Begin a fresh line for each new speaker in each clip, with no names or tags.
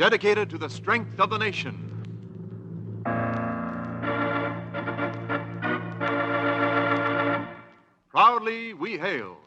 dedicated to the strength of the nation. Proudly we hail.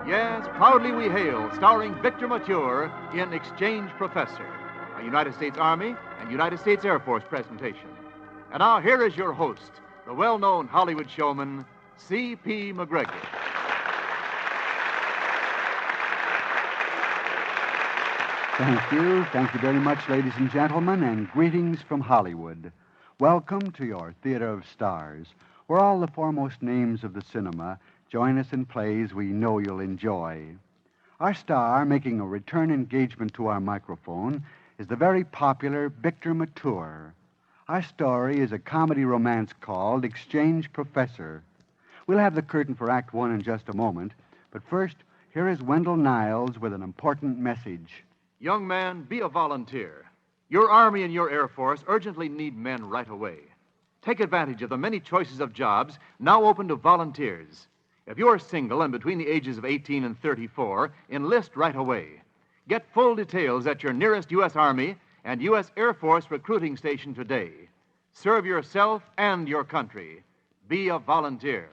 Yes, Proudly We Hail, starring Victor Mature in Exchange Professor, a United States Army and United States Air Force presentation. And now here is your host, the well-known Hollywood showman, CP MacGregor.
Thank you. Thank you very much, ladies and gentlemen, and greetings from Hollywood. Welcome to your Theater of Stars, where all the foremost names of the cinema join us in plays we know you'll enjoy. Our star, making a return engagement to our microphone, is the very popular Victor Mature. Our story is a comedy romance called Exchange Professor. We'll have the curtain for Act One in just a moment, but first, here is Wendell Niles with an important message.
Young man, be a volunteer. Your Army and your Air Force urgently need men right away. Take advantage of the many choices of jobs now open to volunteers. If you are single and between the ages of 18 and 34, enlist right away. Get full details at your nearest U.S. Army and U.S. Air Force recruiting station today. Serve yourself and your country. Be a volunteer.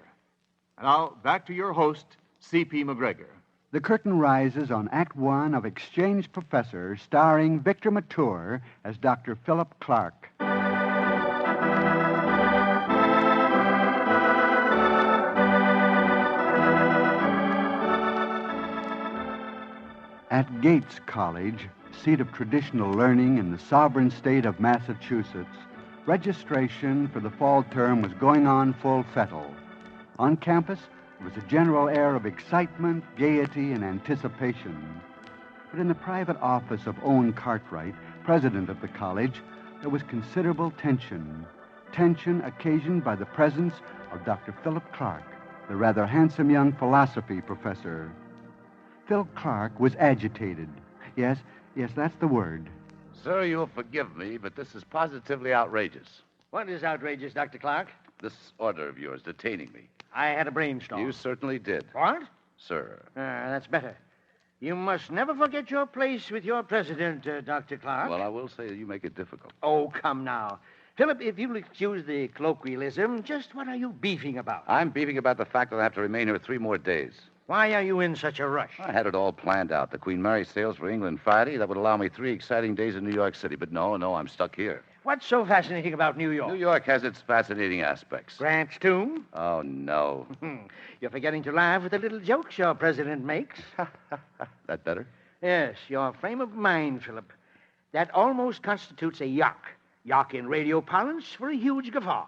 And now, back to your host, CP MacGregor.
The curtain rises on Act One of Exchange Professor, starring Victor Mature as Dr. Philip Clark. At Gates College, seat of traditional learning in the sovereign state of Massachusetts, registration for the fall term was going on full fettle. On campus, there was a general air of excitement, gaiety, and anticipation. But in the private office of Owen Cartwright, president of the college, there was considerable tension. Tension occasioned by the presence of Dr. Philip Clark, the rather handsome young philosophy professor. Phil Clark was agitated. Yes, that's the word.
Sir, you'll forgive me, but this is positively outrageous.
What is outrageous, Dr. Clark?
This order of yours detaining me.
I had a brainstorm.
You certainly did.
What?
Sir.
That's better. You must never forget your place with your president, Dr. Clark.
Well, I will say that you make it difficult.
Oh, come now. Philip, if you'll excuse the colloquialism, just what are you beefing about?
I'm beefing about the fact that I have to remain here 3 more days.
Why are you in such a rush?
I had it all planned out. The Queen Mary sails for England Friday. That would allow me 3 exciting days in New York City. But no, I'm stuck here.
What's so fascinating about New York?
New York has its fascinating aspects.
Grant's tomb?
Oh, no.
You're forgetting to laugh at the little jokes your president makes.
That better?
Yes, your frame of mind, Philip. That almost constitutes a yock. Yock in radio parlance for a huge guffaw.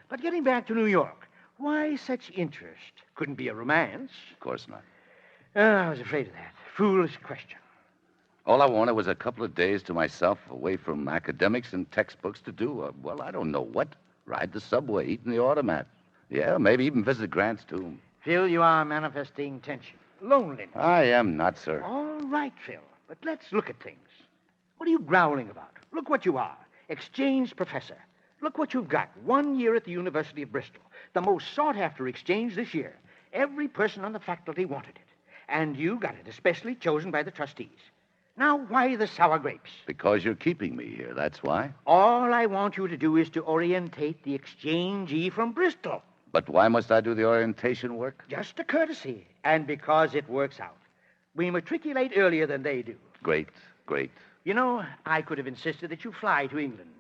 But getting back to New York, why such interest? Couldn't be a romance.
Of course not.
I was afraid of that. Foolish question.
All I wanted was a couple of days to myself away from academics and textbooks to do, I don't know what. Ride the subway, eat in the automat. Yeah, maybe even visit Grant's tomb.
Phil, you are manifesting tension. Loneliness.
I am not, sir.
All right, Phil. But let's look at things. What are you growling about? Look what you are. Exchange professor. Look what you've got. 1 year at the University of Bristol. The most sought-after exchange this year. Every person on the faculty wanted it. And you got it, especially chosen by the trustees. Now, why the sour grapes?
Because you're keeping me here, that's why.
All I want you to do is to orientate the exchangee from Bristol.
But why must I do the orientation work?
Just a courtesy. And because it works out. We matriculate earlier than they do.
Great.
You know, I could have insisted that you fly to England.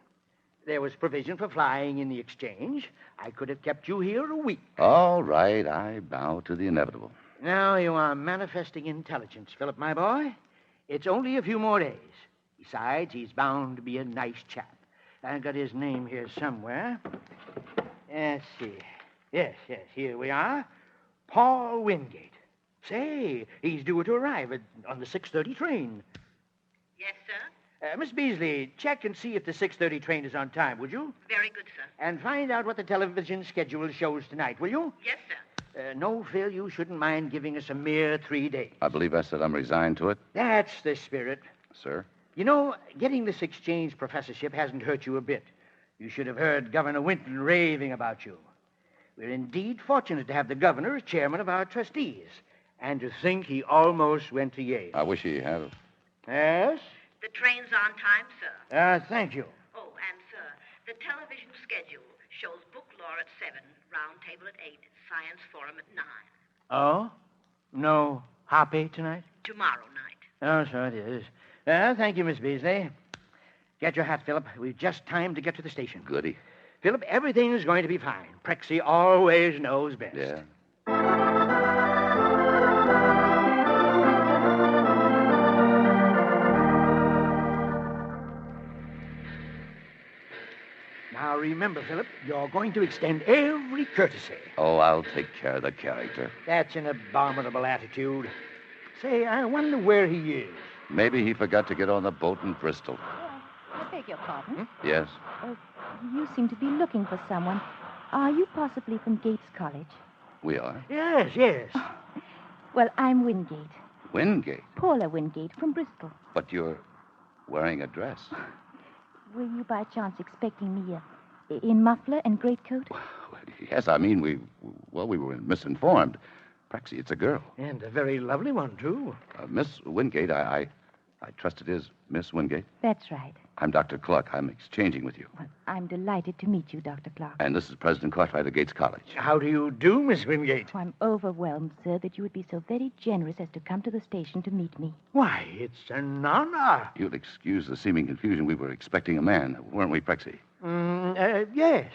There was provision for flying in the exchange. I could have kept you here a week.
All right, I bow to the inevitable.
Now you are manifesting intelligence, Philip, my boy. It's only a few more days. Besides, he's bound to be a nice chap. I've got his name here somewhere. Let's see. Yes, here we are. Paul Wingate. Say, he's due to arrive on the 6:30 train.
Yes, sir.
Miss Beasley, check and see if the 6:30 train is on time, would you?
Very good, sir.
And find out what the television schedule shows tonight, will you?
Yes, sir.
No, Phil, you shouldn't mind giving us a mere 3 days.
I believe I said I'm resigned to it.
That's the spirit.
Sir?
You know, getting this exchange professorship hasn't hurt you a bit. You should have heard Governor Winton raving about you. We're indeed fortunate to have the governor as chairman of our trustees. And to think he almost went to Yale.
I wish he had.
Yes?
The train's on time, sir.
Thank you.
Oh, and, sir, the television schedule shows book law at 7, round table at 8, science forum at 9.
Oh? No Hoppy tonight?
Tomorrow night.
Oh, so it is. Thank you, Miss Beasley. Get your hat, Philip. We've just time to get to the station.
Goody.
Philip, everything's going to be fine. Prexy always knows best.
Yeah.
Now, remember, Philip, you're going to extend every courtesy.
Oh, I'll take care of the character.
That's an abominable attitude. Say, I wonder where he is.
Maybe he forgot to get on the boat in Bristol.
I beg your pardon.
Yes.
You seem to be looking for someone. Are you possibly from Gates College?
We are.
Yes.
Well, I'm Wingate.
Wingate.
Paula Wingate from Bristol.
But you're wearing a dress.
Were you by chance expecting me in muffler and greatcoat?
Yes, I mean, we were misinformed. Prexy, it's a girl.
And a very lovely one, too.
Miss Wingate, I trust it is Miss Wingate.
That's right.
I'm Dr. Clark. I'm exchanging with you.
Well, I'm delighted to meet you, Dr. Clark.
And this is President Cartwright of Gates College.
How do you do, Miss Wingate?
Oh, I'm overwhelmed, sir, that you would be so very generous as to come to the station to meet me.
Why, it's an honor.
You'll excuse the seeming confusion. We were expecting a man, weren't we, Prexy?
Yes.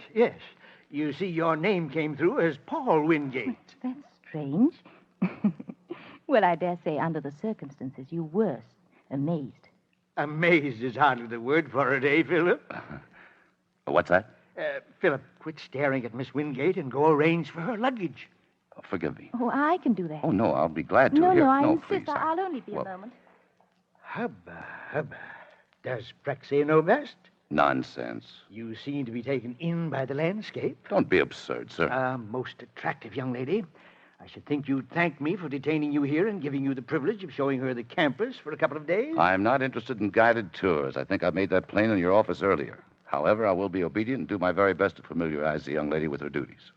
You see, your name came through as Paul Wingate.
That's strange. Well, I dare say under the circumstances you were amazed.
Amazed is hardly the word for it, eh, Philip?
What's that?
Philip, quit staring at Miss Wingate and go arrange for her luggage.
Oh, forgive me.
Oh, I can do that.
Oh, no, I'll be glad to.
No,
Here.
I insist.
Please,
I'll only be a moment.
Hubba. Does Prexy know best?
Nonsense.
You seem to be taken in by the landscape.
Don't be absurd, sir.
A most attractive young lady. I should think you'd thank me for detaining you here and giving you the privilege of showing her the campus for a couple of days.
I'm not interested in guided tours. I think I made that plain in your office earlier. However, I will be obedient and do my very best to familiarize the young lady with her duties.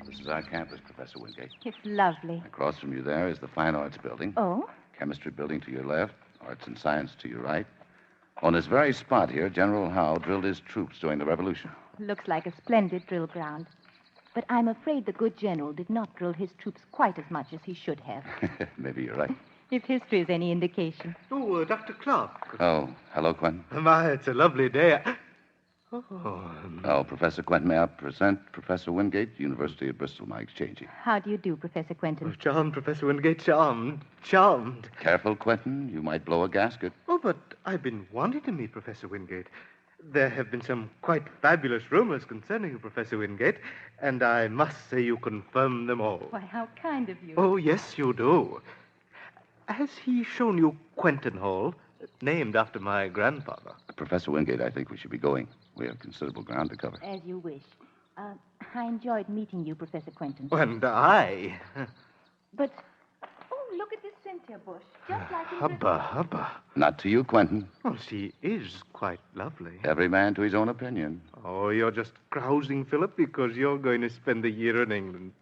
This is our campus, Professor Wingate.
It's lovely.
Across from you there is the Fine Arts Building.
Oh?
Chemistry Building to your left. Arts and Science to your right. On this very spot here, General Howe drilled his troops during the Revolution.
Looks like a splendid drill ground. But I'm afraid the good general did not drill his troops quite as much as he should have.
Maybe you're right.
If history is any indication.
Oh, Dr. Clark.
Oh, hello, Quentin.
My, it's a lovely day.
Oh, Professor Quentin, may I present Professor Wingate, University of Bristol, my exchangee.
How do you do, Professor Quentin?
Charmed, Professor Wingate, charmed.
Careful, Quentin. You might blow a gasket.
Oh, but I've been wanting to meet Professor Wingate. There have been some quite fabulous rumors concerning you, Professor Wingate, and I must say you confirm them all.
Why, how kind of you.
Oh, yes, you do. Has he shown you Quentin Hall, named after my grandfather?
Professor Wingate, I think we should be going. We have considerable ground to cover.
As you wish. I enjoyed meeting you, Professor Quentin.
And I.
But, oh, look at this Cynthia bush. Just like in
Hubba.
Not to you, Quentin.
Well, she is quite lovely.
Every man to his own opinion.
Oh, you're just grousing, Philip, because you're going to spend the year in England.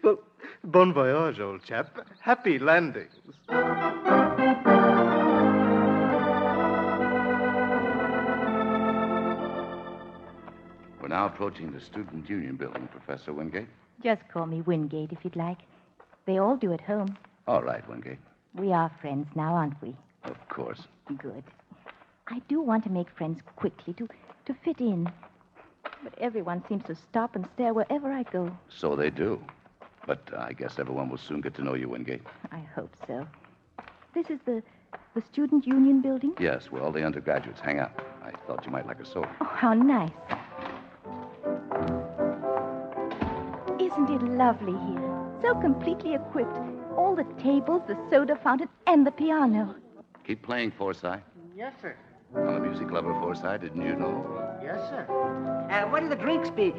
Well, bon voyage, old chap. Happy landings.
We're now approaching the Student Union Building, Professor Wingate.
Just call me Wingate if you'd like. They all do at home.
All right, Wingate.
We are friends now, aren't we?
Of course.
Good. I do want to make friends quickly, to fit in. But everyone seems to stop and stare wherever I go.
So they do. But I guess everyone will soon get to know you, Wingate.
I hope so. This is the Student Union Building?
Yes, where all the undergraduates hang out. I thought you might like a soda.
Oh, how nice. Isn't it lovely here? So completely equipped. All the tables, the soda fountain, and the piano.
Keep playing, Forsyth.
Yes, sir.
I'm a music lover, Forsyth. Didn't you know?
Yes, sir. What'll the drinks be?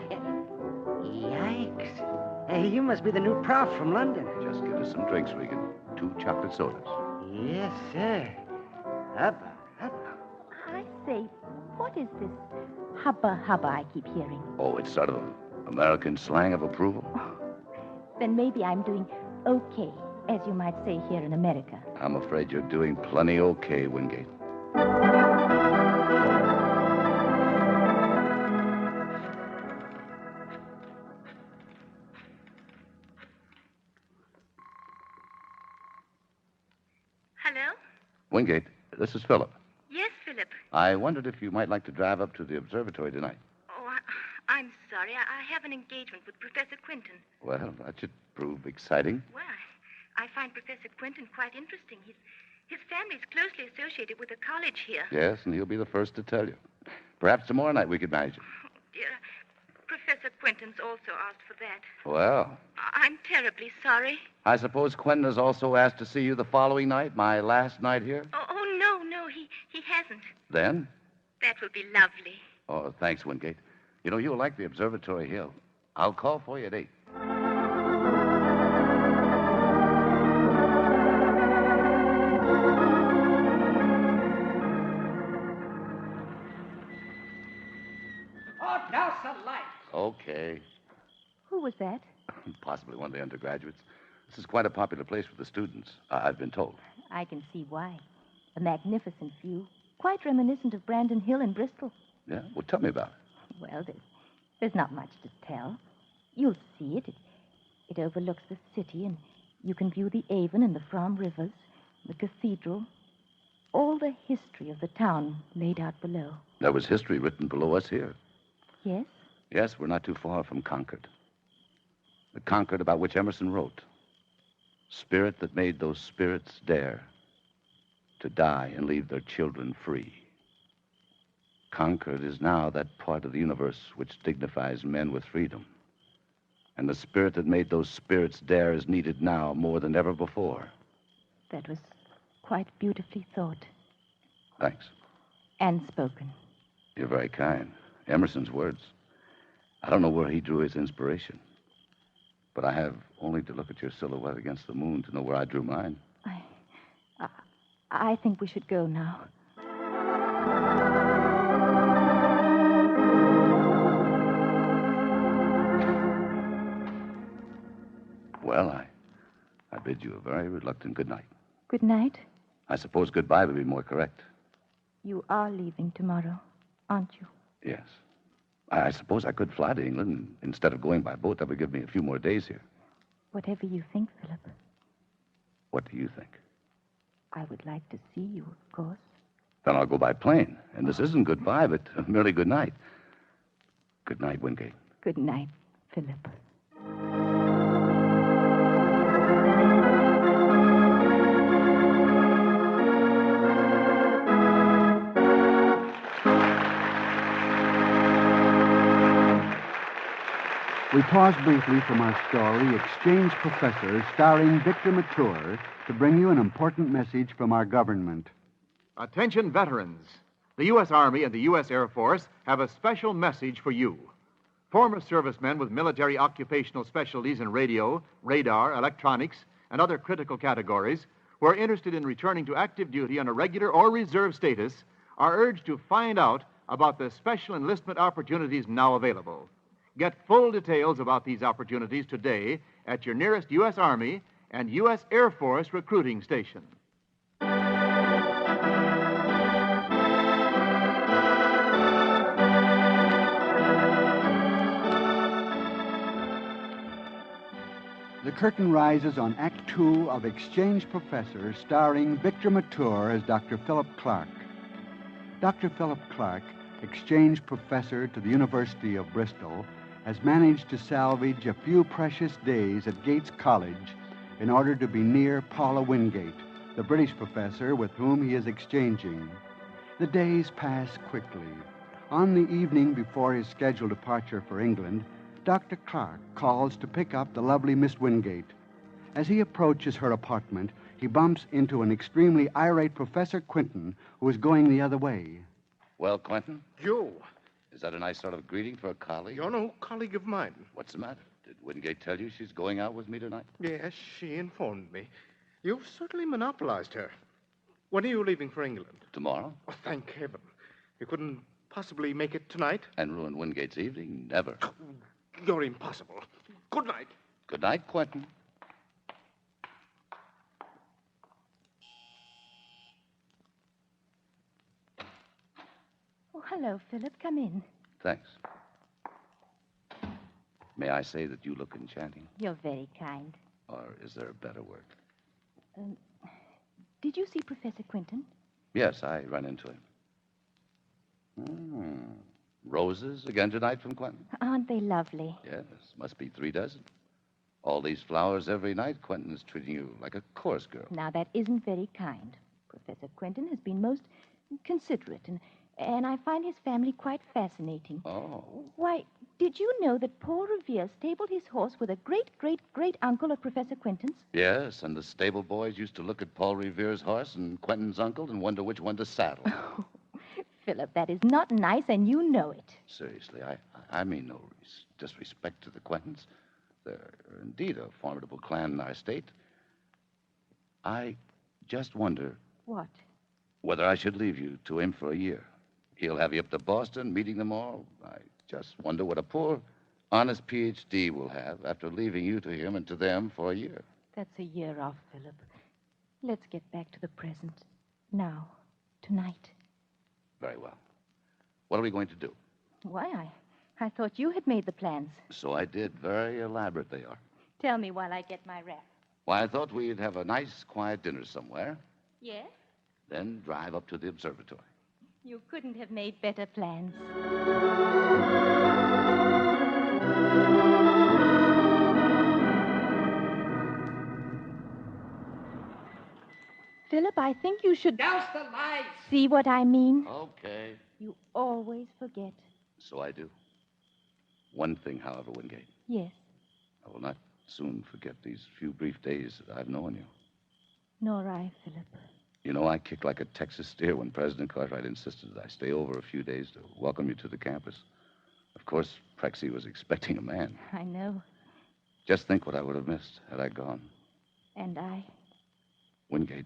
Yikes. You must be the new prof from London.
Just give us some drinks, Regan. 2 chocolate sodas.
Yes, sir. Hubba, hubba.
I say, what is this hubba hubba I keep hearing?
Oh, it's sort of American slang of approval.
Then maybe I'm doing okay, as you might say here in America.
I'm afraid you're doing plenty okay, Wingate.
Hello?
Wingate, this is Philip.
Yes, Philip.
I wondered if you might like to drive up to the observatory tonight.
Oh, I'm sorry. I have an engagement with Professor Quinton.
Well, that should prove exciting.
Well, I find Professor Quinton quite interesting. His family is closely associated with the college here.
Yes, and he'll be the first to tell you. Perhaps tomorrow night we could manage it.
Oh, dear. Professor Quinton's also asked for that.
Well,
I'm terribly sorry.
I suppose Quentin has also asked to see you the following night, my last night here?
Oh, no, he hasn't.
Then?
That will be lovely.
Oh, thanks, Wingate. You know, you'll like the observatory hill. I'll call for you at 8.
Oh, douse the light.
Okay.
Who was that?
Possibly one of the undergraduates. This is quite a popular place for the students, I've been told.
I can see why. A magnificent view, quite reminiscent of Brandon Hill in Bristol.
Yeah? Well, tell me about it.
Well, there's not much to tell. You'll see it. It overlooks the city, and you can view the Avon and the Frome rivers, the cathedral, all the history of the town laid out below.
There was history written below us here.
Yes?
Yes, we're not too far from Concord. The Concord about which Emerson wrote. Spirit that made those spirits dare to die and leave their children free. Concord is now that part of the universe which dignifies men with freedom. And the spirit that made those spirits dare is needed now more than ever before.
That was quite beautifully thought.
Thanks.
And spoken.
You're very kind. Emerson's words. I don't know where he drew his inspiration. But I have only to look at your silhouette against the moon to know where I drew mine.
I think we should go now.
Well, I bid you a very reluctant good night.
Good night.
I suppose goodbye would be more correct.
You are leaving tomorrow, aren't you?
Yes. I suppose I could fly to England. Instead of going by boat, that would give me a few more days here.
Whatever you think, Philip.
What do you think?
I would like to see you, of course.
Then I'll go by plane. And this isn't goodbye, but merely good night. Good night, Wingate.
Good night, Philip.
We pause briefly from our story, Exchange Professor, starring Victor Mature, to bring you an important message from our government.
Attention, veterans. The U.S. Army and the U.S. Air Force have a special message for you. Former servicemen with military occupational specialties in radio, radar, electronics, and other critical categories who are interested in returning to active duty on a regular or reserve status are urged to find out about the special enlistment opportunities now available. Get full details about these opportunities today at your nearest U.S. Army and U.S. Air Force recruiting station.
The curtain rises on Act 2 of Exchange Professor, starring Victor Mature as Dr. Philip Clark. Dr. Philip Clark, Exchange Professor to the University of Bristol, has managed to salvage a few precious days at Gates College in order to be near Paula Wingate, the British professor with whom he is exchanging. The days pass quickly. On the evening before his scheduled departure for England, Dr. Clark calls to pick up the lovely Miss Wingate. As he approaches her apartment, he bumps into an extremely irate Professor Quinton, who is going the other way.
Well, Quentin,
Joe,
is that a nice sort of greeting for a colleague?
you're no colleague of mine.
What's the matter? Did Wingate tell you she's going out with me tonight?
Yes, she informed me. You've certainly monopolized her. When are you leaving for England?
Tomorrow?
Oh, thank heaven. You couldn't possibly make it tonight?
And ruin Wingate's evening? Never.
You're impossible. Good night.
Good night, Quentin.
Oh, hello, Philip. Come in.
Thanks. May I say that you look enchanting?
You're very kind.
Or is there a better word?
Did you see Professor Quinton?
Yes, I ran into him. Roses again tonight from Quentin?
Aren't they lovely?
Yes, must be 3 dozen. All these flowers every night. Quentin's treating you like a chorus girl.
Now, that isn't very kind. Professor Quinton has been most considerate, and I find his family quite fascinating.
Oh.
Why, did you know that Paul Revere stabled his horse with a great-great-great-uncle of Professor Quinton's?
Yes, and the stable boys used to look at Paul Revere's horse and Quentin's uncle and wonder which one to saddle.
Oh, Philip, that is not nice, and you know it.
Seriously, I mean no disrespect to the Quentins. They're indeed a formidable clan in our state. I just wonder
What?
whether I should leave you to him for a year. He'll have you up to Boston, meeting them all. I just wonder what a poor, honest Ph.D. will have after leaving you to him and to them for a year.
That's a year off, Philip. Let's get back to the present. Now. Tonight.
Very well. What are we going to do?
Why, I thought you had made the plans.
So I did. Very elaborate they are.
Tell me while I get my wrap.
Why, I thought we'd have a nice, quiet dinner somewhere,
Yes?
then drive up to the observatory.
You couldn't have made better plans. Philip, I think you should...
Douse the lights!
See what I mean?
Okay.
You always forget.
So I do. One thing, however, Wingate.
Yes,
I will not soon forget these few brief days that I've known you.
nor I, Philip.
You know, I kicked like a Texas steer when President Cartwright insisted that I stay over a few days to welcome you to the campus. Of course, Prexy was expecting a man.
I know.
Just think what I would have missed had I gone.
And I,
Wingate,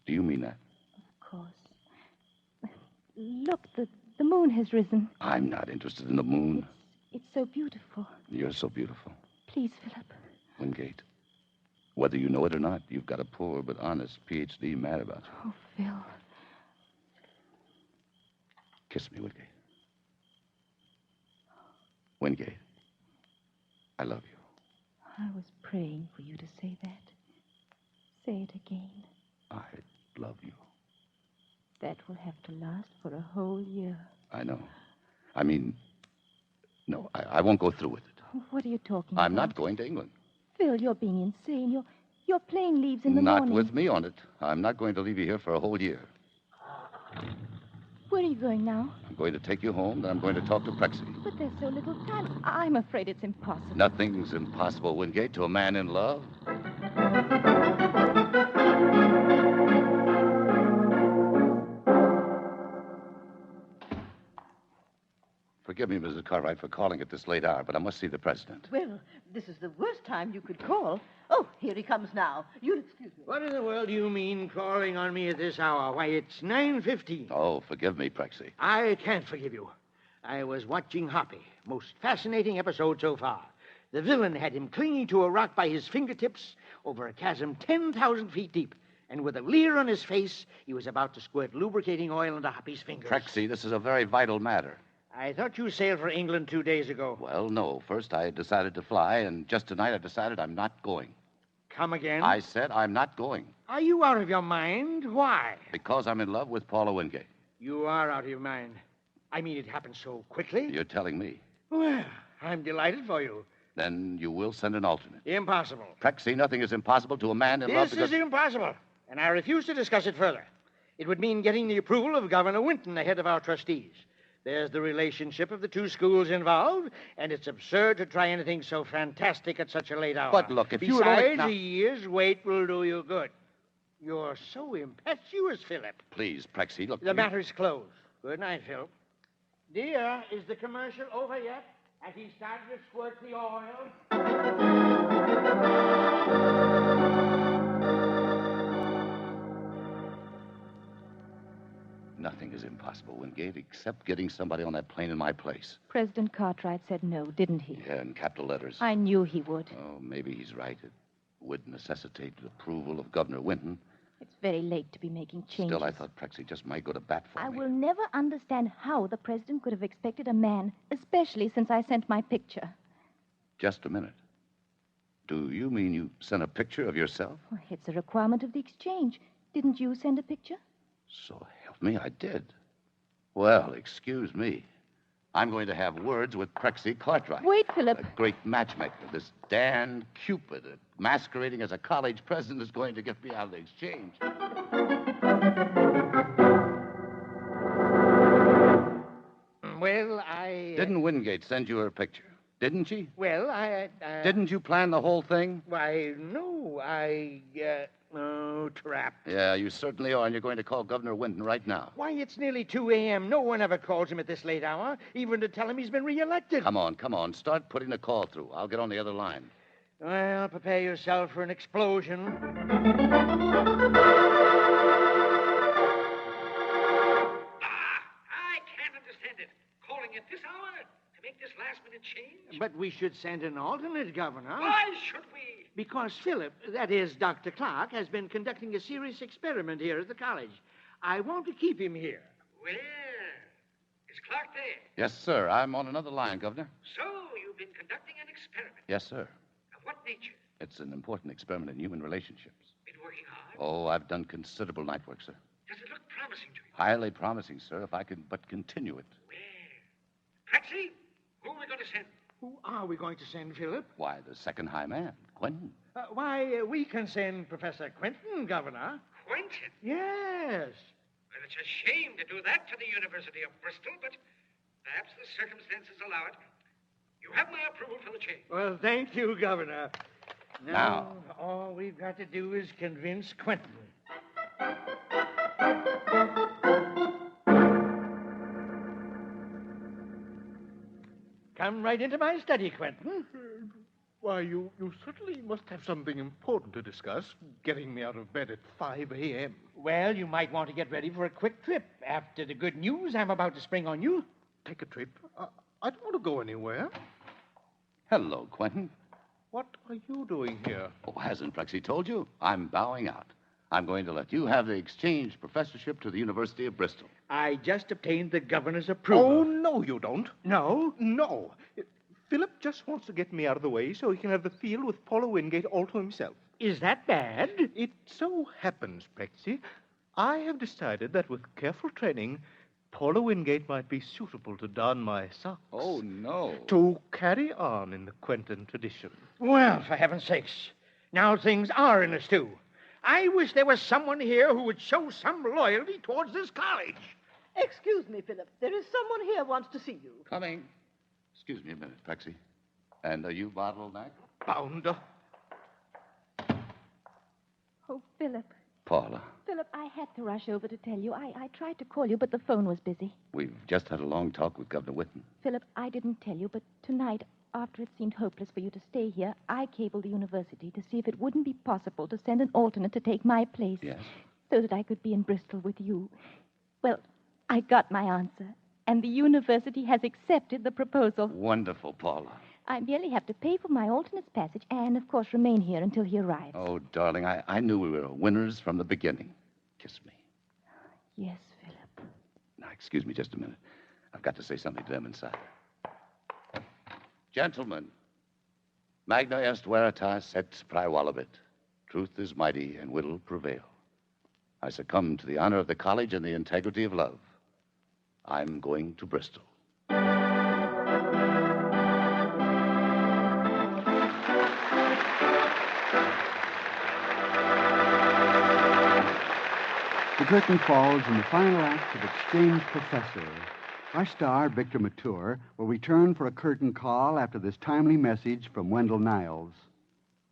do you mean that?
of course. Look, the moon has risen.
I'm not interested in the moon.
It's so beautiful.
You're so beautiful.
Please, Philip.
Wingate, whether you know it or not, you've got a poor but honest Ph.D. mad about you.
Oh, Phil.
Kiss me, Wingate. Wingate, I love you.
I was praying for you to say that. Say it again.
I love you.
That will have to last for a whole year.
I know. I mean, no, I won't go through with it.
What are you talking about?
I'm not going to England.
Phil, you're being insane. Your plane leaves in the
Not
morning.
with me on it. I'm not going to leave you here for a whole year.
Where are you going now?
I'm going to take you home, then I'm going to talk to Prexy.
But there's so little time. I'm afraid it's impossible.
Nothing's impossible, Wingate, to a man in love. Forgive me, Mrs. Cartwright, for calling at this late hour, but I must see the president.
Well, this is the worst time you could call. Oh, here he comes now. You'll excuse me.
What in the world do you mean calling on me at this hour? Why, it's 9:15.
Oh, forgive me, Prexy.
I can't forgive you. I was watching Hoppy. Most fascinating episode so far. The villain had him clinging to a rock by his fingertips over a chasm 10,000 feet deep. And with a leer on his face, he was about to squirt lubricating oil into Hoppy's fingers.
Prexy, this is a very vital matter.
I thought you sailed for England 2 days ago.
Well, no. First, I decided to fly, and just tonight I decided I'm not going.
Come again?
I said I'm not going.
Are you out of your mind? Why?
Because I'm in love with Paula Wingate.
You are out of your mind. I mean, it happened so quickly.
You're telling me.
Well, I'm delighted for you.
Then you will send an alternate.
Impossible.
Prexy, nothing is impossible to a man in love
This
because...
is impossible, and I refuse to discuss it further. It would mean getting the approval of Governor Winton, the head of our trustees. There's the relationship of the two schools involved, and it's absurd to try anything so fantastic at such a late hour.
But look, if you would
Besides,
only... Now-
a year's wait will do you good. You're so impetuous, Philip.
Please, Prexy, look.
The matter's closed. Good night, Philip. Dear, is the commercial over yet? Has he started to squirt the oil?
Nothing is impossible, Wingate, except getting somebody on that plane in my place.
President Cartwright said no, didn't he?
Yeah, in capital letters.
I knew he would.
Oh, maybe he's right. It would necessitate the approval of Governor Winton.
It's very late to be making changes.
Still, I thought Prexy just might go to bat for me.
I will never understand how the president could have expected a man, especially since I sent my picture.
Just a minute. Do you mean you sent a picture of yourself?
Well, it's a requirement of the exchange. Didn't you send a picture?
So help me, I did. Well, excuse me. I'm going to have words with Prexy Cartwright.
Wait, Philip.
A great matchmaker. This Dan Cupid, masquerading as a college president, is going to get me out of the exchange.
Well, I...
Didn't Wingate send you her picture? Didn't she?
Well, I...
Didn't you plan the whole thing?
Why, no, Oh, trapped.
Yeah, you certainly are, and you're going to call Governor Winton right now.
Why, it's nearly 2 a.m. No one ever calls him at this late hour, even to tell him he's been reelected.
Come on. Start putting the call through. I'll get on the other line.
Well, prepare yourself for an explosion.
I can't understand it. Calling at this hour to make this last-minute change?
But we should send an alternate, Governor.
Why should we?
Because Philip, that is, Dr. Clark, has been conducting a serious experiment here at the college. I want to keep him here.
Well, is Clark there?
Yes, sir. I'm on another line, Governor.
So you've been conducting an experiment.
Yes, sir.
Of what nature?
It's an important experiment in human relationships.
Been working hard?
Oh, I've done considerable night work, sir.
Does it look promising to you?
Highly promising, sir, if I could but continue it.
Well, Prexy, who are we going to send?
Who are we going to send, Philip?
Why, the second high man, Quentin.
We can send Professor Quentin, Governor.
Quentin?
Yes.
Well, it's a shame to do that to the University of Bristol, but perhaps the circumstances allow it. You have my approval for the change.
Well, thank you, Governor.
Now.
All we've got to do is convince Quentin. Come right into my study, Quentin.
Why, you certainly must have something important to discuss, getting me out of bed at 5 a.m.
Well, you might want to get ready for a quick trip after the good news I'm about to spring on you.
Take a trip? I don't want to go anywhere.
Hello, Quentin.
What are you doing here?
Oh, hasn't Prexy told you? I'm bowing out. I'm going to let you have the exchange professorship to the University of Bristol.
I just obtained the governor's approval.
Oh, no, you don't.
No?
No. Philip just wants to get me out of the way so he can have the field with Paula Wingate all to himself.
Is that bad?
It so happens, Prexy, I have decided that with careful training, Paula Wingate might be suitable to don my socks.
Oh, no.
To carry on in the Quentin tradition.
Well, for heaven's sakes, now things are in a stew. I wish there was someone here who would show some loyalty towards this college.
Excuse me, Philip. There is someone here wants to see you.
Coming. Excuse me a minute, Prexy. And are you bottleneck?
Bound.
Oh, Philip.
Paula,
Philip, I had to rush over to tell you. I tried to call you, but the phone was busy.
we've just had a long talk with Governor Winton.
Philip, I didn't tell you, but tonight, after it seemed hopeless for you to stay here, I cabled the university to see if it wouldn't be possible to send an alternate to take my place.
Yes?
So that I could be in Bristol with you. Well, I got my answer, and the university has accepted the proposal.
Wonderful, Paula.
I merely have to pay for my alternate's passage and, of course, remain here until he arrives.
Oh, darling, I knew we were winners from the beginning. Kiss me.
Yes, Philip.
Now, excuse me just a minute. I've got to say something to them inside. Gentlemen, magna est veritas et praevalebit. Truth is mighty and will prevail. I succumb to the honor of the college and the integrity of love. I'm going to Bristol.
The curtain falls in the final act of Exchange Professor. Our star, Victor Mature, will return for a curtain call after this timely message from Wendell Niles.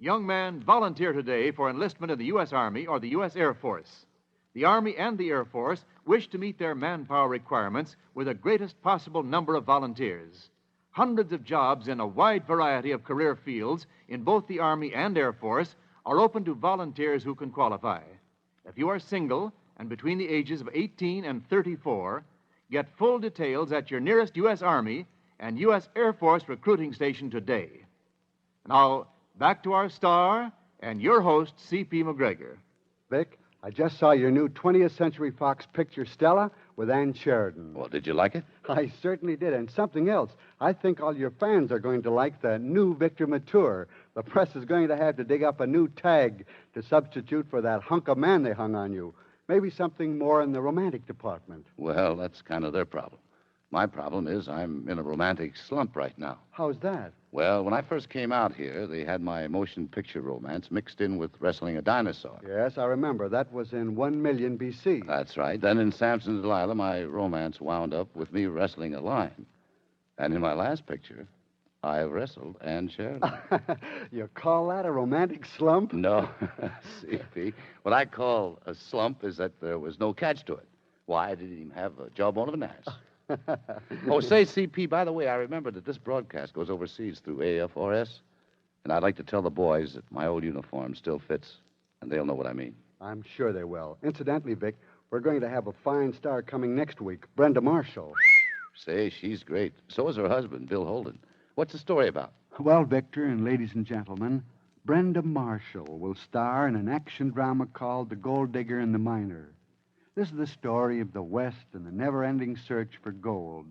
Young man, volunteer today for enlistment in the U.S. Army or the U.S. Air Force. The Army and the Air Force wish to meet their manpower requirements with the greatest possible number of volunteers. Hundreds of jobs in a wide variety of career fields in both the Army and Air Force are open to volunteers who can qualify. If you are single and between the ages of 18 and 34, get full details at your nearest U.S. Army and U.S. Air Force recruiting station today. Now, back to our star and your host, CP MacGregor.
Vic, I just saw your new 20th Century Fox picture, Stella, with Ann Sheridan.
Well, did you like it?
I certainly did. And something else. I think all your fans are going to like the new Victor Mature. The press is going to have to dig up a new tag to substitute for that hunk of man they hung on you. Maybe something more in the romantic department.
Well, that's kind of their problem. My problem is I'm in a romantic slump right now.
How's that?
Well, when I first came out here, they had my motion picture romance mixed in with wrestling a dinosaur.
Yes, I remember. That was in 1 million B.C.
That's right. Then in Samson and Delilah, my romance wound up with me wrestling a lion. And in my last picture, I wrestled Ann Sheridan.
You call that a romantic slump?
No, CP. What I call a slump is that there was no catch to it. Why, I didn't even have a jawbone of an ass. Oh, say, CP, by the way, I remember that this broadcast goes overseas through AFRS, and I'd like to tell the boys that my old uniform still fits, and they'll know what I mean.
I'm sure they will. Incidentally, Vic, we're going to have a fine star coming next week, Brenda Marshall.
Say, she's great. So is her husband, Bill Holden. What's the story about?
Well, Victor and ladies and gentlemen, Brenda Marshall will star in an action drama called The Gold Digger and the Miner. This is the story of the West and the never-ending search for gold.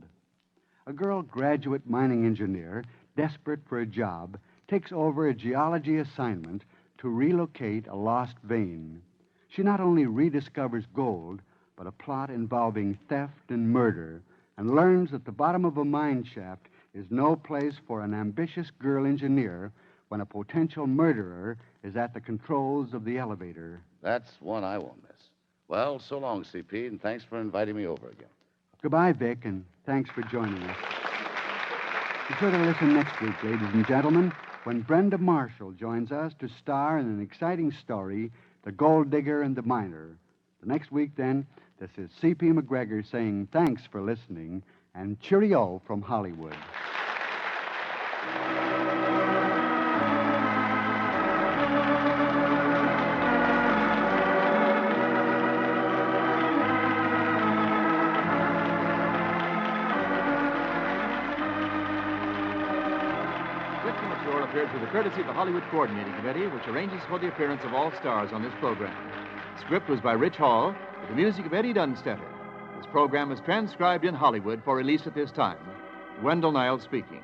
A girl graduate mining engineer, desperate for a job, takes over a geology assignment to relocate a lost vein. She not only rediscovers gold, but a plot involving theft and murder, and learns that the bottom of a mine shaft is no place for an ambitious girl engineer when a potential murderer is at the controls of the elevator.
That's one I won't miss. Well, so long, CP, and thanks for inviting me over again.
Goodbye, Vic, and thanks for joining us. Be sure to listen next week, ladies and gentlemen, when Brenda Marshall joins us to star in an exciting story, The Gold Digger and the Miner. The next week, then, this is CP MacGregor saying thanks for listening and cheerio from Hollywood.
Appeared through the courtesy of the Hollywood Coordinating Committee, which arranges for the appearance of all stars on this program. The script was by Rich Hall, with the music of Eddie Dunstetter. This program is transcribed in Hollywood for release at this time. Wendell Niles speaking.